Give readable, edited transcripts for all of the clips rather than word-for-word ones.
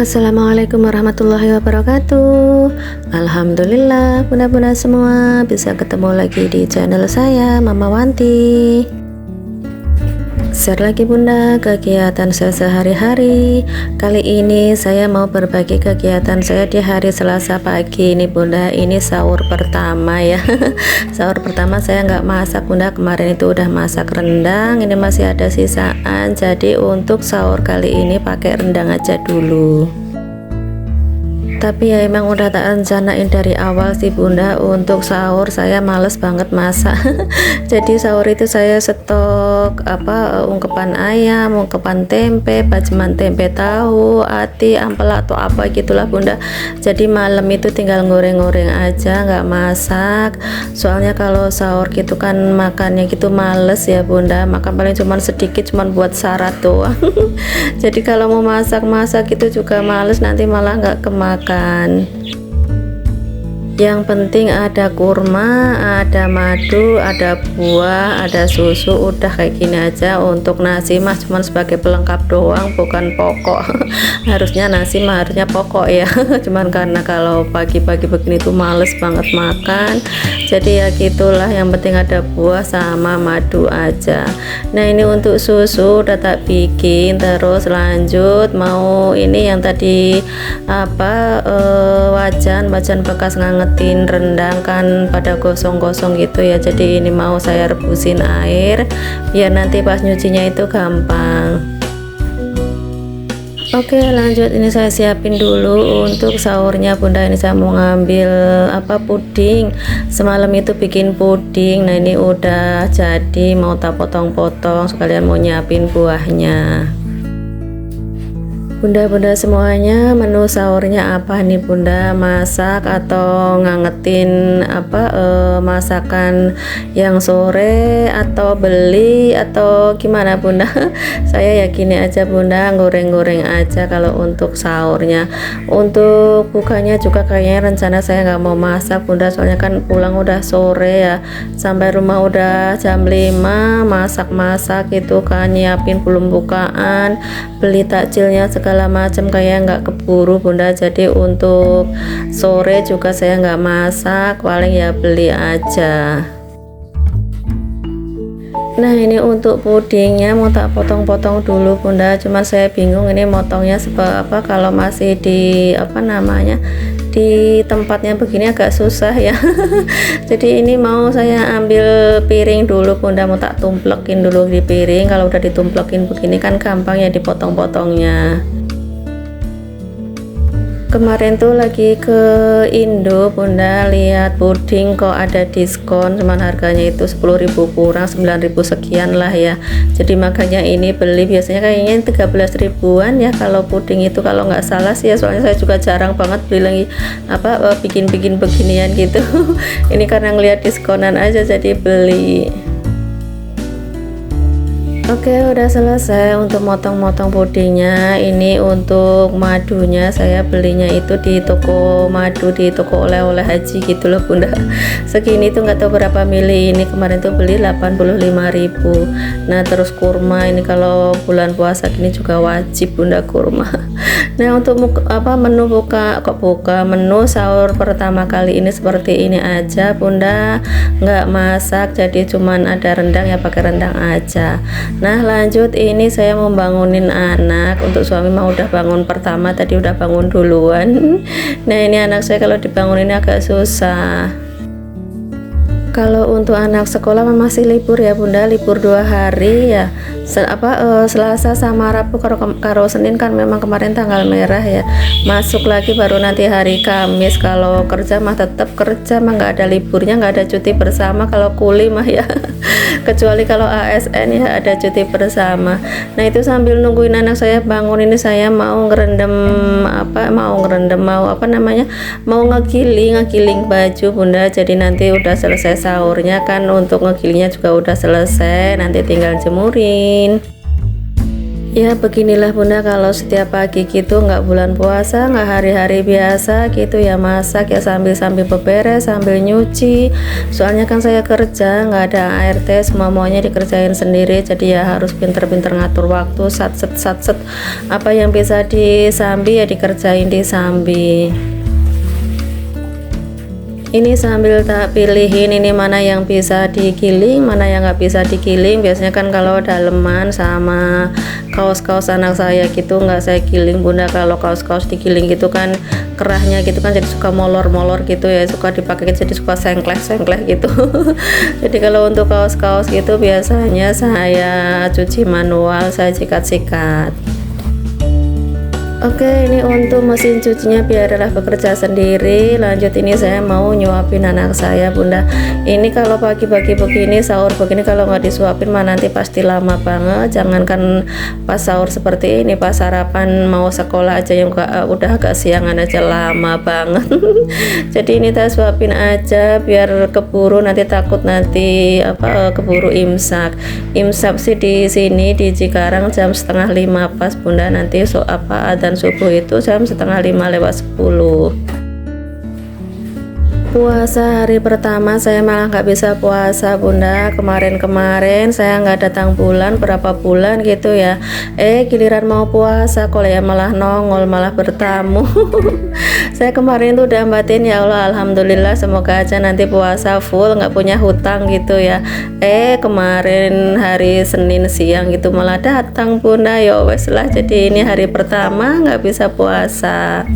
Assalamualaikum warahmatullahi wabarakatuh. Alhamdulillah bunda-bunda semua bisa ketemu lagi di channel saya Mama Wanti. Share lagi bunda kegiatan saya sehari-hari. Kali ini saya mau berbagi kegiatan saya di hari Selasa pagi ini bunda. Ini sahur pertama ya. Sahur pertama saya nggak masak bunda, kemarin itu udah masak rendang, ini masih ada sisaan. Jadi untuk sahur kali ini pakai rendang aja dulu. Tapi ya emang udah tak rencanain dari awal sih bunda, untuk sahur saya males banget masak. Jadi sahur itu saya stok ungkepan ayam, ungkepan tempe, bajeman tempe tahu, ati, ampel atau apa gitulah bunda. Jadi malam itu tinggal goreng-goreng aja, nggak masak. Soalnya kalau sahur gitu kan makannya gitu males ya bunda, makan paling cuman sedikit, cuman buat syarat doang. Jadi kalau mau masak-masak itu juga males, nanti malah nggak kemakan. Yang penting ada kurma, ada madu, ada buah, ada susu, udah kayak gini aja. Untuk nasi mah cuman sebagai pelengkap doang, bukan pokok. Harusnya nasi mah harusnya pokok ya. Cuman karena kalau pagi-pagi begini tuh males banget makan, jadi ya gitulah, yang penting ada buah sama madu aja. Nah ini untuk susu udah tak bikin. Terus lanjut mau ini yang tadi wajan bekas ngangetin rendang kan pada gosong-gosong gitu ya. Jadi ini mau saya rebusin air biar nanti pas nyucinya itu gampang. Oke lanjut, ini saya siapin dulu untuk sahurnya bunda. Ini saya mau ngambil puding, semalam itu bikin puding. Nah ini udah jadi, mau tak potong-potong sekalian mau nyiapin buahnya. Bunda-bunda semuanya, menu sahurnya apa nih bunda? Masak atau ngangetin masakan yang sore, atau beli, atau gimana bunda? Saya yakini aja bunda, goreng-goreng aja kalau untuk sahurnya. Untuk bukanya juga kayaknya rencana saya nggak mau masak bunda, soalnya kan pulang udah sore ya, sampai rumah udah jam 5, masak-masak itu kan, nyiapin belum bukaan, beli takjilnya segala macam, kayak nggak keburu bunda. Jadi untuk sore juga saya nggak masak, paling ya beli aja. Nah ini untuk pudingnya mau tak potong-potong dulu bunda, cuman saya bingung ini motongnya kalau masih di di tempatnya begini agak susah ya. Jadi ini mau saya ambil piring dulu bunda, mau tak tumplekin dulu di piring. Kalau udah ditumplekin begini kan gampang ya dipotong-potongnya. Kemarin tuh lagi ke Indo bunda, lihat puding kok ada diskon, cuman harganya itu 10.000 kurang, 9.000 sekian lah ya. Jadi makanya ini beli, biasanya kayaknya 13 ribuan ya kalau puding itu kalau nggak salah sih ya, soalnya saya juga jarang banget beli lagi bikin beginian gitu. Ini karena ngelihat diskonan aja jadi beli. Oke udah selesai untuk motong-motong pudingnya. Ini untuk madunya saya belinya itu di toko madu, di toko oleh-oleh haji gitu loh bunda. Segini tuh nggak tahu berapa mili, ini kemarin tuh beli 85.000. Nah terus kurma ini kalau bulan puasa gini juga wajib bunda kurma. Nah untuk menu menu sahur pertama kali ini seperti ini aja bunda, nggak masak, jadi cuman ada rendang ya, pakai rendang aja. Nah lanjut, ini saya mau bangunin anak. Untuk suami mah udah bangun pertama, tadi udah bangun duluan. Nah ini anak saya kalau dibangunin agak susah. Kalau untuk anak sekolah masih libur ya bunda, libur 2 hari ya. Selasa sama Rabu, karo Senin kan memang kemarin tanggal merah ya, masuk lagi baru nanti hari Kamis. Kalau kerja mah tetap kerja, mah nggak ada liburnya, nggak ada cuti bersama kalau kuli mah ya. Kecuali kalau ASN ya ada cuti bersama. Nah itu sambil nungguin anak saya bangun, ini saya mau mau ngegiling baju bunda. Jadi nanti udah selesai sahurnya kan, untuk ngegilingnya juga udah selesai, nanti tinggal jemurin. Ya beginilah bunda, kalau setiap pagi gitu nggak bulan puasa, nggak hari-hari biasa gitu ya, masak ya sambil beberes, sambil nyuci. Soalnya kan saya kerja nggak ada ART, semua maunya dikerjain sendiri, jadi ya harus pinter-pinter ngatur waktu, sat set apa yang bisa disambi ya dikerjain di sambi. Ini sambil tak pilihin ini mana yang bisa digiling, mana yang nggak bisa digiling. Biasanya kan kalau daleman sama kaos-kaos anak saya gitu nggak saya giling bunda. Kalau kaos-kaos digiling gitu kan kerahnya gitu kan jadi suka molor-molor gitu ya, suka dipakai jadi suka sengklek-sengklek gitu. Jadi kalau untuk kaos-kaos gitu biasanya saya cuci manual, saya sikat-sikat. Oke, ini untuk mesin cucinya biarlah bekerja sendiri. Lanjut, ini saya mau nyuapin anak saya bunda. Ini kalau pagi-pagi begini, sahur begini, kalau nggak disuapin mah nanti pasti lama banget. Jangankan pas sahur seperti ini, pas sarapan mau sekolah aja yang udah agak siangan aja lama banget. Jadi ini tak suapin aja biar keburu, nanti takut nanti keburu imsak. Imsak sih di sini di Cikarang jam 4:30 pas bunda, nanti adzan subuh itu jam 4:45 lewat 10. Puasa hari pertama saya malah nggak bisa puasa bunda. Kemarin saya nggak datang bulan berapa bulan gitu ya, giliran mau puasa kok ya malah nongol, malah bertamu. Saya kemarin tuh udah batin, ya Allah alhamdulillah semoga aja nanti puasa full nggak punya hutang gitu ya. Kemarin hari Senin siang gitu malah datang bunda, ya wes lah, jadi ini hari pertama nggak bisa puasa.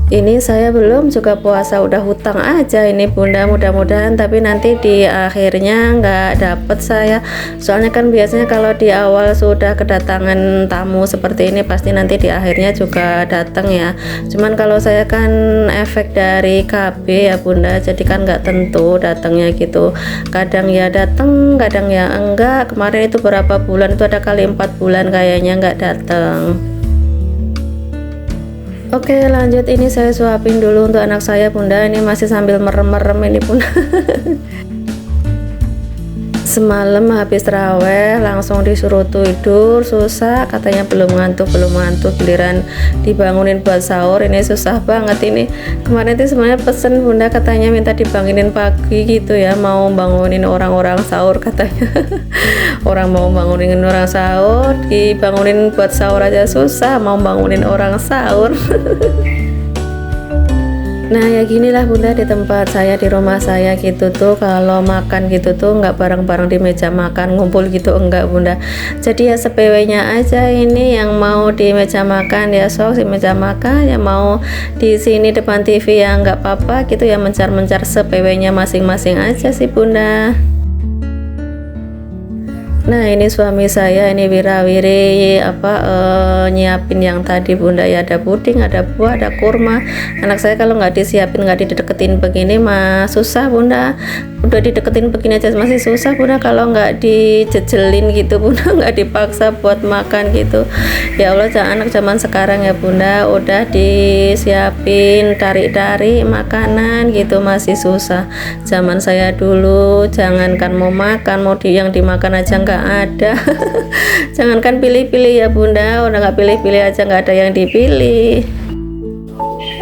Ini saya belum juga puasa udah hutang aja ini bunda, mudah-mudahan tapi nanti di akhirnya nggak dapet saya. Soalnya kan biasanya kalau di awal sudah kedatangan tamu seperti ini pasti nanti di akhirnya juga datang ya. Cuman kalau saya kan efek dari KB ya bunda, jadi kan nggak tentu datangnya gitu. Kadang ya datang, kadang ya enggak. Kemarin itu berapa bulan itu ada kali 4 bulan kayaknya nggak datang. Oke lanjut, ini saya suapin dulu untuk anak saya bunda. Ini masih sambil merem-merem ini bunda. Semalam habis terawih langsung disuruh tidur, susah katanya, belum ngantuk giliran dibangunin buat sahur ini susah banget ini. Kemarin itu sebenarnya pesen bunda, katanya minta dibangunin pagi gitu ya, mau bangunin orang-orang sahur katanya. Orang mau bangunin orang sahur, dibangunin buat sahur aja susah, mau bangunin orang sahur. Nah ya ginilah bunda, di tempat saya, di rumah saya gitu tuh, kalau makan gitu tuh nggak bareng-bareng di meja makan, ngumpul gitu enggak bunda. Jadi ya sepewenya aja, ini yang mau di meja makan ya sok di meja makan, yang mau di sini depan TV ya nggak apa-apa gitu ya, mencar-mencar sepewenya masing-masing aja sih bunda. Nah ini suami saya ini wirawiri nyiapin yang tadi bunda ya, ada puding, ada buah, ada kurma. Anak saya kalau nggak disiapin, nggak dideketin begini mah susah bunda. Udah dideketin begini aja masih susah bunda, kalau nggak dijejelin gitu bunda, nggak dipaksa buat makan gitu. Ya Allah, anak zaman sekarang ya bunda, udah disiapin tarik-tarik makanan gitu masih susah. Zaman saya dulu jangankan mau makan, mau yang dimakan aja nggak ada. Jangankan pilih-pilih ya bunda, udah nggak pilih-pilih aja, nggak ada yang dipilih.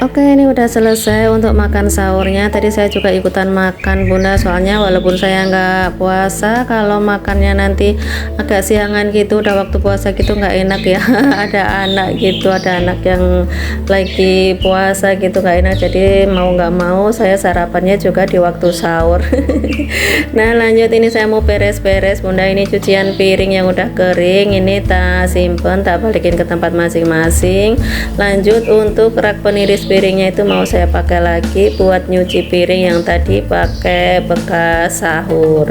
Oke, ini udah selesai untuk makan sahurnya. Tadi saya juga ikutan makan bunda, soalnya walaupun saya nggak puasa, kalau makannya nanti agak siangan gitu, udah waktu puasa gitu nggak enak ya. Ada anak gitu, ada anak yang lagi puasa gitu nggak enak, jadi mau nggak mau saya sarapannya juga di waktu sahur. Nah lanjut, ini saya mau beres-beres bunda. Ini cucian piring yang udah kering, ini tak simpen, tak balikin ke tempat masing-masing. Lanjut untuk rak peniris piringnya itu mau saya pakai lagi buat nyuci piring yang tadi pakai bekas sahur,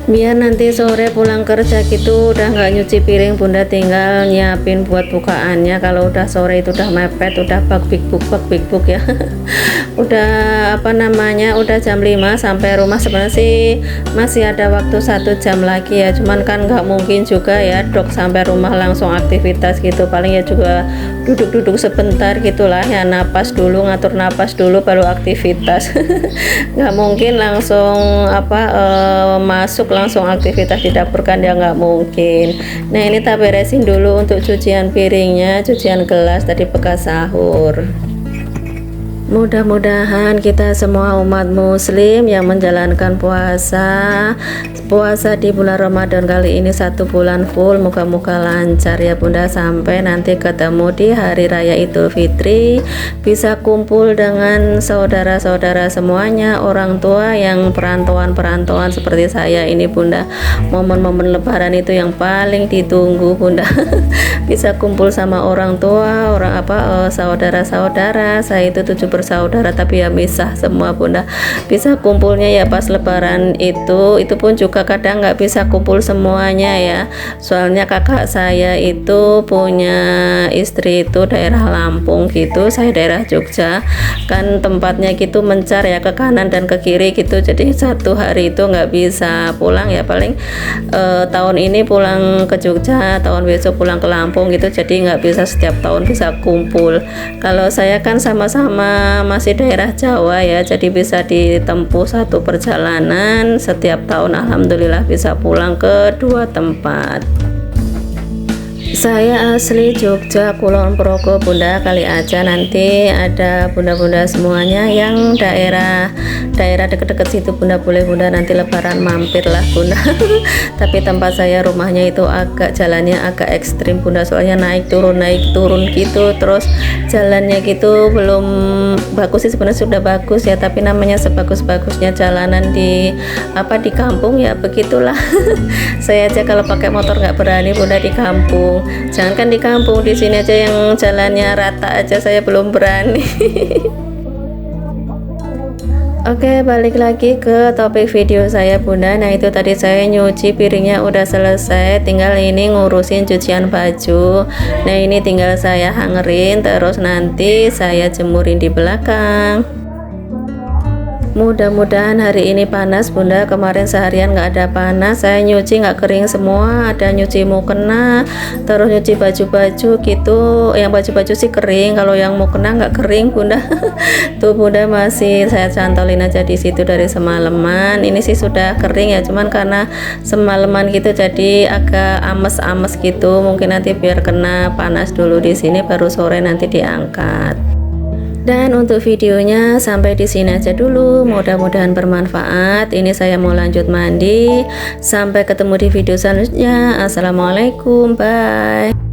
biar nanti sore pulang kerja gitu udah nggak nyuci piring bunda, tinggal nyiapin buat bukaannya. Kalau udah sore itu udah mepet, udah bak big book ya. Udah udah jam 5 sampai rumah. Sebenarnya sih masih ada waktu 1 jam lagi ya, cuman kan nggak mungkin juga ya dok sampai rumah langsung aktivitas gitu, paling ya juga duduk-duduk sebentar gitulah ya, napas dulu, ngatur napas dulu baru aktivitas. Nggak mungkin langsung masuk langsung aktivitas di dapur kan ya nggak mungkin. Nah ini tak beresin dulu untuk cucian piringnya, cucian gelas tadi bekas sahur. Mudah-mudahan kita semua umat muslim yang menjalankan puasa di bulan Ramadan kali ini 1 bulan full, moga-moga lancar ya Bunda, sampai nanti ketemu di hari raya Idul Fitri, bisa kumpul dengan saudara-saudara semuanya, orang tua yang perantauan seperti saya ini Bunda. Momen-momen lebaran itu yang paling ditunggu Bunda. Bisa kumpul sama orang tua, saudara-saudara. Saya itu 7 bersaudara tapi ya misah semua Bunda. Bisa kumpulnya ya pas lebaran itu pun juga kadang nggak bisa kumpul semuanya ya, soalnya kakak saya itu punya istri itu daerah Lampung gitu, saya daerah Jogja kan, tempatnya gitu mencar ya ke kanan dan ke kiri gitu, jadi satu hari itu nggak bisa pulang ya, paling tahun ini pulang ke Jogja, tahun besok pulang ke Lampung gitu, jadi nggak bisa setiap tahun bisa kumpul. Kalau saya kan sama-sama masih daerah Jawa ya, jadi bisa ditempuh satu perjalanan setiap tahun, alhamdulillah bisa pulang ke 2 tempat. Saya asli Jogja, Kulon Progo Bunda, kali aja nanti ada bunda-bunda semuanya yang daerah deket-deket situ Bunda, boleh Bunda nanti lebaran mampir lah Bunda. Tapi tempat saya rumahnya itu jalannya agak ekstrim Bunda, soalnya naik turun gitu, terus jalannya gitu belum bagus sih, sebenarnya sudah bagus ya, tapi namanya sebagus-bagusnya jalanan di kampung ya begitulah. Saya aja kalau pakai motor nggak berani Bunda di kampung, jangankan di kampung, di sini aja yang jalannya rata aja saya belum berani. Oke, balik lagi ke topik video saya Bunda. Nah itu tadi saya nyuci piringnya udah selesai, tinggal ini ngurusin cucian baju. Nah ini tinggal saya hangerin, terus nanti saya jemurin di belakang. Mudah-mudahan hari ini panas Bunda, kemarin seharian nggak ada panas, saya nyuci nggak kering semua, ada nyuci mukena, terus nyuci baju-baju gitu, yang baju-baju sih kering, kalau yang mukena nggak kering Bunda. Tuh Bunda masih saya cantolin aja di situ dari semalaman, ini sih sudah kering ya, cuman karena semalaman gitu jadi agak ames-ames gitu, mungkin nanti biar kena panas dulu di sini baru sore nanti diangkat. Dan untuk videonya sampai di sini aja dulu, mudah-mudahan bermanfaat. Ini saya mau lanjut mandi. Sampai ketemu di video selanjutnya. Assalamualaikum, bye.